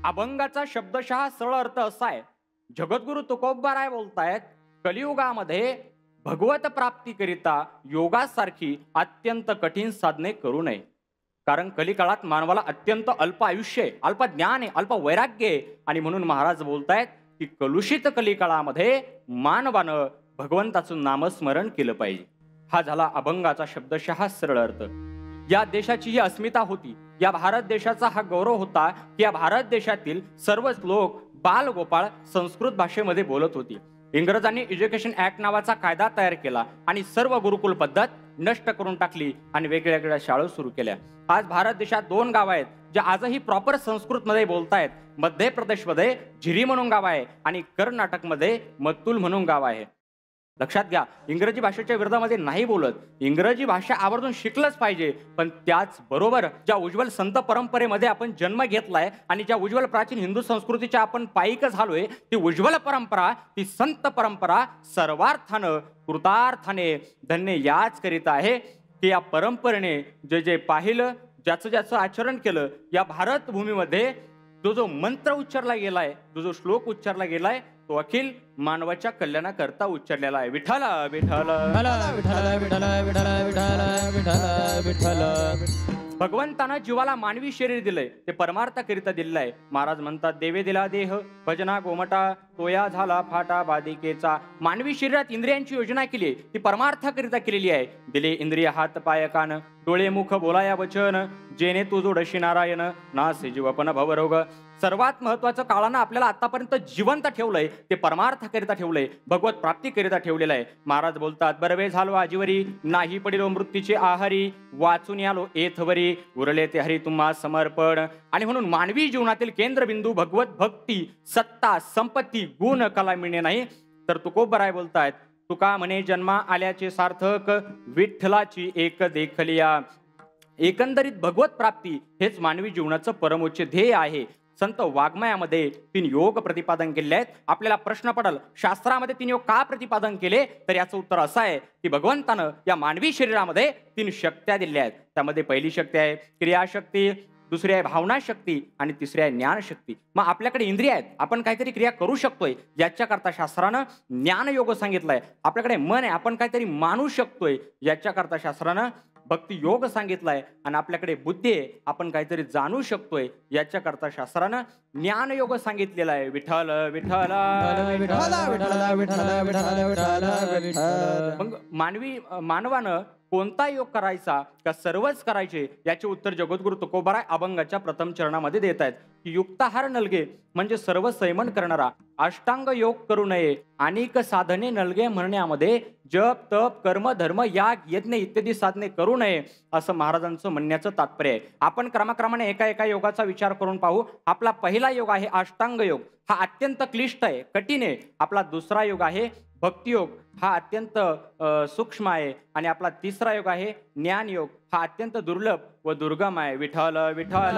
Speaker 9: अभंगाचा शब्दशः सरळ अर्थ असा आहे जगद्गुरु तुकोबाराय बोलतायत कलियुगामध्ये भगवत प्राप्तीकरिता योगासारखी अत्यंत कठीण साधने करू नये कारण कलिकाळात मानवाला अत्यंत अल्प आयुष्य आहे अल्प ज्ञान आहे अल्प वैराग्य आहे आणि म्हणून महाराज बोलतायत की कलुषित कलिकाळामध्ये मानवानं भगवंताचं नामस्मरण केलं पाहिजे हा झाला अभंगाचा शब्दशः सरळ अर्थ या देशाची ही अस्मिता होती या भारत देशाचा हा गौरव होता की या भारत देशातील सर्वच लोक बाल गोपाळ संस्कृत भाषेमध्ये बोलत होती इंग्रजांनी एज्युकेशन ऍक्ट नावाचा कायदा तयार केला आणि सर्व गुरुकुल पद्धत नष्ट करून टाकली आणि वेगवेगळ्या शाळा सुरू केल्या आज भारत देशात 2 गाव आहेत जे आजही प्रॉपर संस्कृत मध्ये बोलतायत मध्य प्रदेशमध्ये झिरी म्हणून गाव आहे आणि कर्नाटकमध्ये मत्तूल म्हणून गाव आहे लक्षात घ्या इंग्रजी भाषेच्या विरोधामध्ये नाही बोलत इंग्रजी भाषा आवर्जून शिकलंच पाहिजे पण त्याच बरोबर ज्या उज्ज्वल संत परंपरेमध्ये आपण जन्म घेतलाय आणि ज्या उज्ज्वल प्राचीन हिंदू संस्कृतीच्या आपण पायीक झालोय ती उज्ज्वल परंपरा ती संत परंपरा सर्वार्थानं कृतार्थाने धन्य याच करीत आहे की या परंपरेने जे जे पाहिलं ज्याचं ज्याचं आचरण केलं या भारत भूमीमध्ये जो जो मंत्र उच्चारला गेलाय जो जो श्लोक उच्चारला गेलाय तो अखिल मानवाच्या कल्याणाकरता उच्चारलेला आहे विठ्ठल विठ्ठल भगवंतानं जीवाला मानवी शरीर दिलंय ते परमार्थाकरिता दिलेलं आहे महाराज म्हणतात देवे दिला देह भजना गोमटा तोया झाला फाटा बादिकेचा मानवी शरीरात इंद्रियांची योजना केली ती परमार्थाकरिता केलेली आहे दिले इंद्रिय हात पाय कान डोळे मुख बोलाया वचन जेने तू जोडशी नारायण नासे जीवपन भवरोग सर्वात महत्वाचं काळानं आपल्याला आतापर्यंत जिवंत ठेवलंय ते परमार्थाकरिता ठेवलंय भगवत प्राप्तीकरिता ठेवलेलं आहे महाराज बोलतात बरवे झालो आजीवरी नाही पडिलो मृत्यूचे आहारी वाचून आलो एथवरी उरले ते हरी तुम्हा समर्पण आणि म्हणून मानवी जीवनातील केंद्रबिंदू भगवत भक्ती सत्ता संपत्ती गुण कला मिळणे नाही तर तुकोबराय बोलतायत तुका म्हणे जन्मा आल्याचे सार्थक विठ्ठलाची एक देखलिया एकंदरीत भगवत प्राप्ती हेच मानवी जीवनाचं परमोच्च ध्येय आहे संत वाङ्मयामध्ये 3 योग प्रतिपादन केले आहेत आपल्याला प्रश्न पडल शास्त्रामध्ये 3 योग का प्रतिपादन केले तर याचं उत्तर असं आहे की भगवंतानं या मानवी शरीरामध्ये 3 शक्त्या दिल्या आहेत त्यामध्ये पहिली शक्ती आहे क्रियाशक्ती दुसरी आहे भावना शक्ती आणि तिसरी आहे ज्ञानशक्ती मग आपल्याकडे इंद्रिय आहेत आपण काहीतरी क्रिया करू शकतोय याच्याकरता शास्त्रानं ज्ञानयोग सांगितलाय आपल्याकडे मन आहे आपण काहीतरी मानू शकतोय याच्याकरता शास्त्रानं भक्ती योग सांगितलाय आणि आपल्याकडे बुद्धी आहे आपण काहीतरी जाणू शकतोय याच्याकरता शास्त्रानं ज्ञानयोग सांगितलेला आहे विठ्ठल विठ्ठल मग मानवानं कोणता योग करायचा का सर्वच करायचे याचे उत्तर जगद्गुरु तुकोबाराय अभंगाच्या प्रथम चरणामध्ये देत आहेत की युक्ताहार नलगे म्हणजे सर्व संयमन करणारा अष्टांग योग करू नये अनेक साधने नलगे म्हणण्यामध्ये जप तप कर्म धर्म याग यज्ञ इत्यादी साधने करू नये असं महाराजांचं म्हणण्याचं तात्पर्य आहे आपण क्रमाक्रमाने एका एका योगाचा विचार करून पाहू आपला पहिला योग आहे अष्टांग योग हा अत्यंत क्लिष्ट आहे कठीण आहे आपला दुसरा योग आहे भक्तियोग हा अत्यंत सूक्ष्म आहे आणि आपला तिसरा योग आहे ज्ञान योग हा अत्यंत दुर्लभ व दुर्गम आहे विठ्ठल विठ्ठल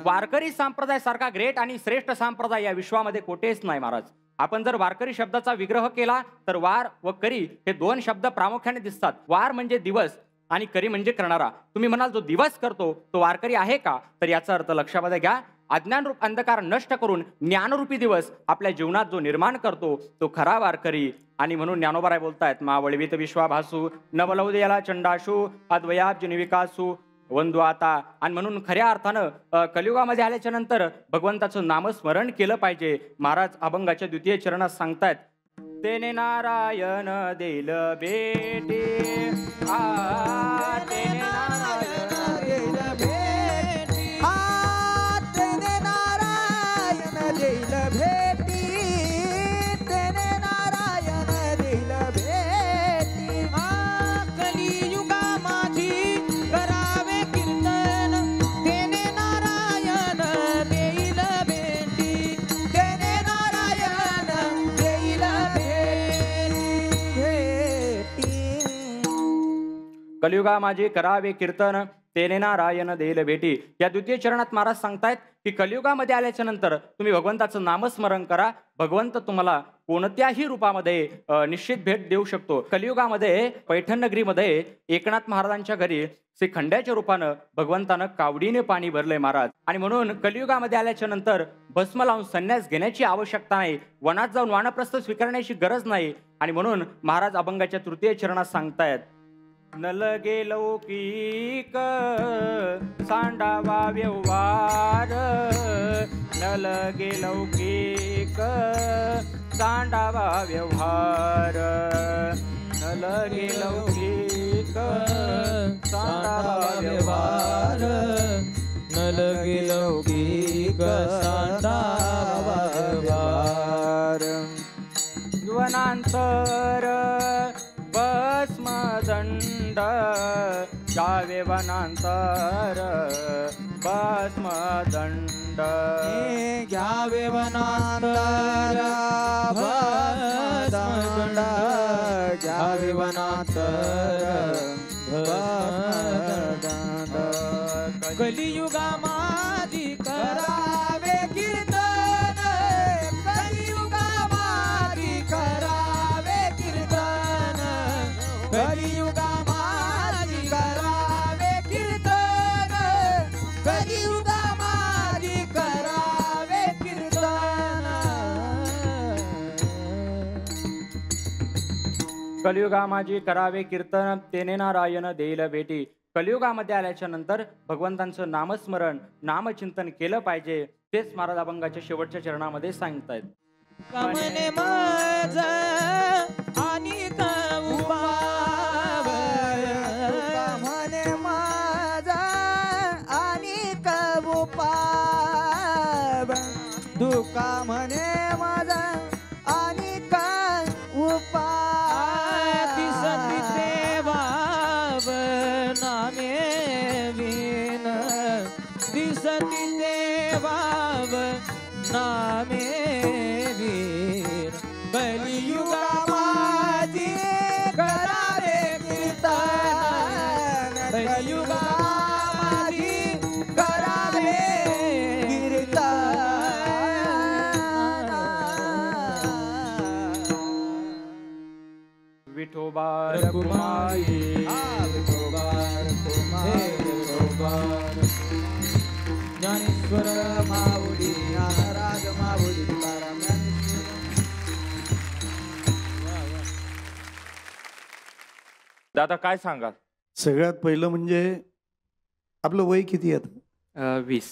Speaker 9: वारकरी संप्रदाय सारखा ग्रेट आणि श्रेष्ठ संप्रदाय या विश्वामध्ये कोठेच नाही महाराज आपण जर वारकरी शब्दाचा विग्रह केला तर वार व करी हे 2 शब्द प्रामुख्याने दिसतात वार म्हणजे दिवस आणि करी म्हणजे करणारा तुम्ही म्हणाल जो दिवस करतो तो वारकरी आहे का तर याचा अर्थ लक्षामध्ये घ्या अज्ञान रूप अंधकार नष्ट करून ज्ञानरूपी दिवस आपल्या जीवनात जो निर्माण करतो तो खरा वारकरी आणि म्हणून ज्ञानोबाराय बोलतायत मावळवीत विश्वाभासू नवलौदयाला चंडाशू अद्वयाब्ज निविकासू वंदू आता. आणि म्हणून खऱ्या अर्थानं कलियुगामध्ये आल्याच्या नंतर भगवंताचं नामस्मरण केलं पाहिजे. महाराज अभंगाच्या द्वितीय चरणात सांगतायत, तेने नारायण देल बेटे, तेने नारायण
Speaker 5: देईल भेटी, तेने नारायण देईल भेटी, तेने नारायण देईल भेटी. कलियुगा माझी करावे कीर्तन, तेने नारायण देईल भेटी, तेने नारायण देईल भेटी.
Speaker 9: कलियुगा माझे करावे कीर्तन, तेने नारायण देईल भेटी. या द्वितीय चरणात महाराज सांगतायत की कलियुगामध्ये आल्याच्या नंतर तुम्ही भगवंताचं नामस्मरण करा. भगवंत तुम्हाला कोणत्याही रूपामध्ये निश्चित भेट देऊ शकतो. कलियुगामध्ये पैठण नगरीमध्ये एकनाथ महाराजांच्या घरी श्री खंड्याच्या रूपानं भगवंतानं कावडीने पाणी भरलंय महाराज. आणि म्हणून कलियुगामध्ये आल्याच्या नंतर भस्म लावून संन्यास घेण्याची आवश्यकता नाही, वनात जाऊन वानप्रस्थ स्वीकारण्याची गरज नाही. आणि म्हणून महाराज अभंगाच्या तृतीय चरणात सांगतायत, न लगे लौकिक सांडावा व्यवहार, न लगे लौकिक सांडावा व्यवहार, न लगे लौकिक सांडावा व्यवहार,
Speaker 5: न लगे लौकिक सांडावा व्यवहार.
Speaker 9: वनांतर भस्मदंड जावे वनांतर भस्मदंड,
Speaker 5: घ्यावे वनांतर भस्मदंड, घ्यावे वनांतर भस्मदंड. कलियुगा माझी करावे कीर्तन, कलियुगा माझी करावे कीर्तन, कलियुगा माझी करावे कीर्तन, कलियुगा माझी करावे कीर्तन.
Speaker 9: कलियुगा माझी करावे कीर्तन, तेने नारायण देईल भेटी. कलियुगामध्ये आल्याच्या नंतर भगवंतांचं नामस्मरण नामचिंतन केलं पाहिजे. तेच महाराज अभंगाच्या शेवटच्या चरणामध्ये सांगतायत.
Speaker 5: कमने माझ आणि उपाव, कमने माझा आणि उपाव, दुका म्हणे माझा आणि उपाव. दिसती देवाव नामे विन, दिसती देवाव नामे वीर. कलियुगा माझी करावे कीर्तन, कलियुगा माझी करावे कीर्तन.
Speaker 9: विठोबा रखुमाई,
Speaker 5: विठोबा रखुमाई, विठोबा ज्ञानेश्वर माऊली, ज्ञानराज माऊली, तुकाराम ज्ञानेश्वर.
Speaker 2: दादा काय सांगाल?
Speaker 7: सगळ्यात पहिलं म्हणजे आपलं वय किती आहे?
Speaker 9: 20.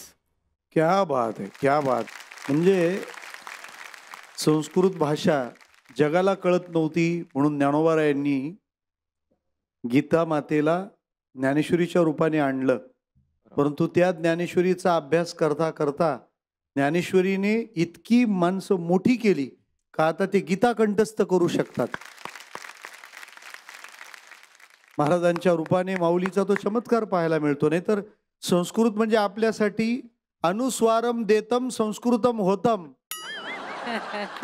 Speaker 7: क्या बात आहे, क्या बात. म्हणजे संस्कृत भाषा जगाला कळत नव्हती म्हणून ज्ञानोबारायांनी गीता मातेला ज्ञानेश्वरीच्या रूपाने आणलं. परंतु त्या ज्ञानेश्वरीचा अभ्यास करता करता ज्ञानेश्वरीने इतकी माणसं मोठी केली का आता ते गीता कंठस्थ करू शकतात. महाराजांच्या रूपाने माऊलीचा तो चमत्कार पाहायला मिळतो. नाही तर संस्कृत म्हणजे आपल्यासाठी अनुस्वारम देतम संस्कृतम होतम.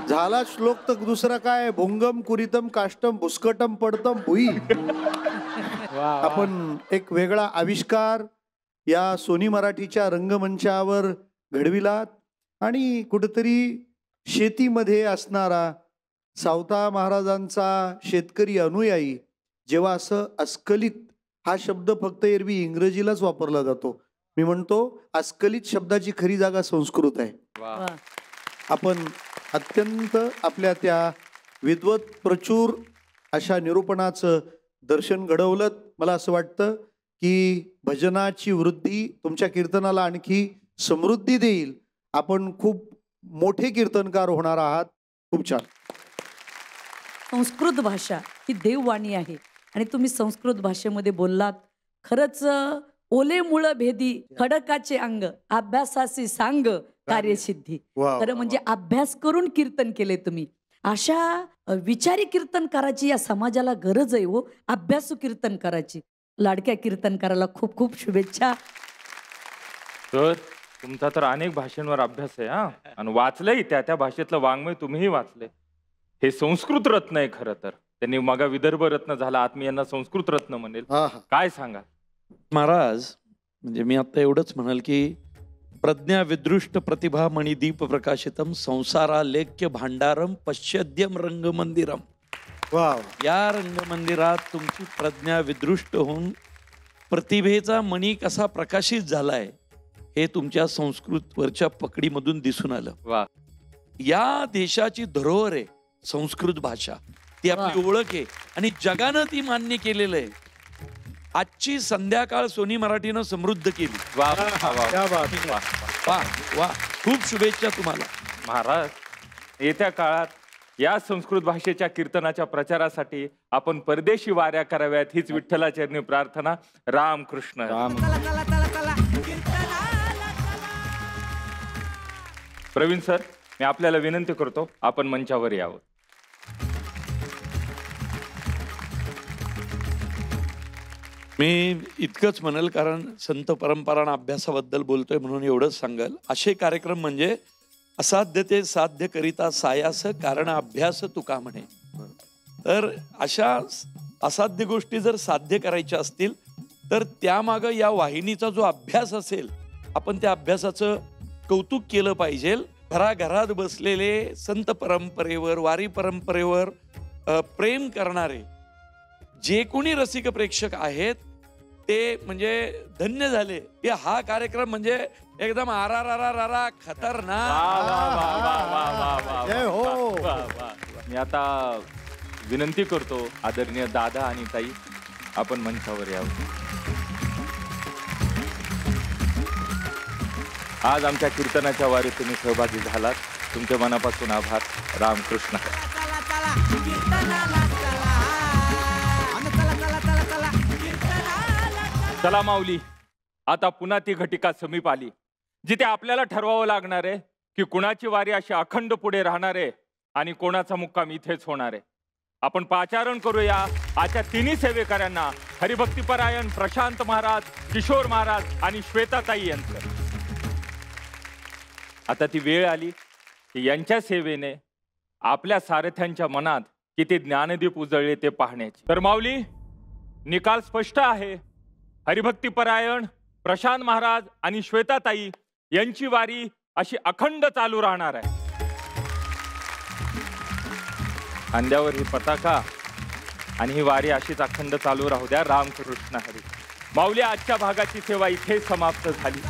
Speaker 7: झाला श्लोक तर दुसरा काय, भुंगम कुरितम काष्टम भुस्कटम पडतम भुई. आपण एक वेगळा आविष्कार या सोनी मराठीच्या रंगमंचावर घडविलात आणि कुठेतरी शेतीमध्ये असणारा सावता महाराजांचा शेतकरी अनुयायी जेव्हा असं अस्खलित, हा शब्द फक्त एरवी इंग्रजीलाच वापरला जातो, मी म्हणतो अस्खलित शब्दाची खरी जागा संस्कृत आहे. आपण अत्यंत आपल्या त्या विद्वत प्रचूर अशा निरूपणाचं दर्शन घडवलं. मला असं वाटतं की भजनाची वृद्धी तुमच्या कीर्तनाला आणखी समृद्धी देईल. आपण खूप मोठे कीर्तनकार होणार आहात. खूप छान.
Speaker 6: संस्कृत भाषा ही देववाणी आहे आणि तुम्ही संस्कृत भाषेमध्ये बोललात. खरंच ओले मुळ भेदी खडकाचे अंग अभ्यासाची सांग कार्यसिद्धी.
Speaker 7: वा,
Speaker 6: खरं म्हणजे अभ्यास करून कीर्तन केले तुम्ही. अशा विचारी कीर्तनकाराची या समाजाला गरज आहे हो, अभ्यासू कीर्तनकाराची. लाडक्या कीर्तनकाराला खूप खूप शुभेच्छा.
Speaker 2: तर तुमचा तर अनेक भाषांवर अभ्यास आहे हा, आणि वाचलंही त्या भाषेतलं वाङ्मय तुम्हीही वाचले. हे संस्कृत रत्न आहे खरं तर. त्यांनी मग विदर्भ रत्न झाला, आता मी यांना संस्कृत रत्न म्हणेल. काय सांगा
Speaker 3: महाराज? म्हणजे मी आता एवढंच म्हणाल की प्रज्ञा विदृष्ट प्रतिभा मणिदीप प्रकाशितम संसारालेख्य भांडारम पश्यद्यम रंगमंदिरम.
Speaker 7: वा,
Speaker 3: या रंगमंदिरात तुमची प्रज्ञा विदृष्ट होऊन प्रतिभेचा मणी कसा प्रकाशित झालाय हे तुमच्या संस्कृतवरच्या पकडीमधून दिसून आलं.
Speaker 2: वा.
Speaker 3: या देशाची धरोहर आहे संस्कृत भाषा. ती आपली ओळख आहे आणि जगानं ती मान्य केलेलं आहे. आजची संध्याकाळ सोनी मराठीनं समृद्ध केली.
Speaker 2: वा वा वा
Speaker 7: क्या बात.
Speaker 2: वा.
Speaker 3: वा वा, खूप शुभेच्छा तुम्हाला.
Speaker 2: महाराज, येत्या काळात या संस्कृत भाषेच्या कीर्तनाच्या प्रचारासाठी आपण परदेशी वाऱ्या कराव्यात हीच विठ्ठलाचरणी प्रार्थना. रामकृष्ण राम.
Speaker 1: चला चला चला चला कीर्तनाला
Speaker 2: प्रवीण सर, मी आपल्याला विनंती करतो आपण मंचावर यावं.
Speaker 3: मी इतकंच म्हणेल, कारण संत परंपरा अभ्यासाबद्दल बोलतोय म्हणून एवढंच सांगाल. असे कार्यक्रम म्हणजे असाध्य ते साध्य करिता सायास कारण अभ्यास तुका म्हणे. तर अशा असाध्य गोष्टी जर साध्य करायच्या असतील तर त्यामागं या वाहिनीचा जो अभ्यास असेल, आपण त्या अभ्यासाचं कौतुक केलं पाहिजे. घराघरात बसलेले संत परंपरेवर, वारी परंपरेवर प्रेम करणारे जे कोणी रसिक प्रेक्षक आहेत ते म्हणजे धन्य झाले. हा कार्यक्रम म्हणजे एकदम आरा खतरनाक.
Speaker 7: जय हो.
Speaker 2: मी आता विनंती करतो आदरणीय दादा आणि ताई, आपण मंचावर यावं. आज आमच्या कीर्तनाच्या वारीत तुम्ही सहभागी झालात, तुमच्या मनापासून आभार. रामकृष्ण.
Speaker 1: चला चला कीर्तनाला चला. आणि चला चला चला चला कीर्तनाला चला.
Speaker 2: चला माऊली, आता पुन्हा ती घटिका समीप आली जिथे आपल्याला ठरवावं लागणार आहे की कुणाची वारी अशी अखंड पुढे राहणार आहे आणि कोणाचा मुक्काम इथेच होणार आहे. आपण पाचारण करूया आजच्या तिन्ही सेवेकऱ्यांना, हरिभक्तीपरायण प्रशांत महाराज, किशोर महाराज आणि श्वेताताई यांचं. आता ती वेळ आली की यांच्या सेवेने आपल्या सारथ्यांच्या मनात किती ज्ञानदीप उजळले ते पाहण्याची. तर माऊली, निकाल स्पष्ट आहे. हरिभक्तीपरायण प्रशांत महाराज आणि श्वेताताई यांची वारी अशी अखंड चालू राहणार आहे. खांद्यावर ही पताका आणि ही वारी अशीच अखंड चालू राहू द्या. रामकृष्ण हरी. माऊली, आजच्या भागाची सेवा इथे समाप्त झाली.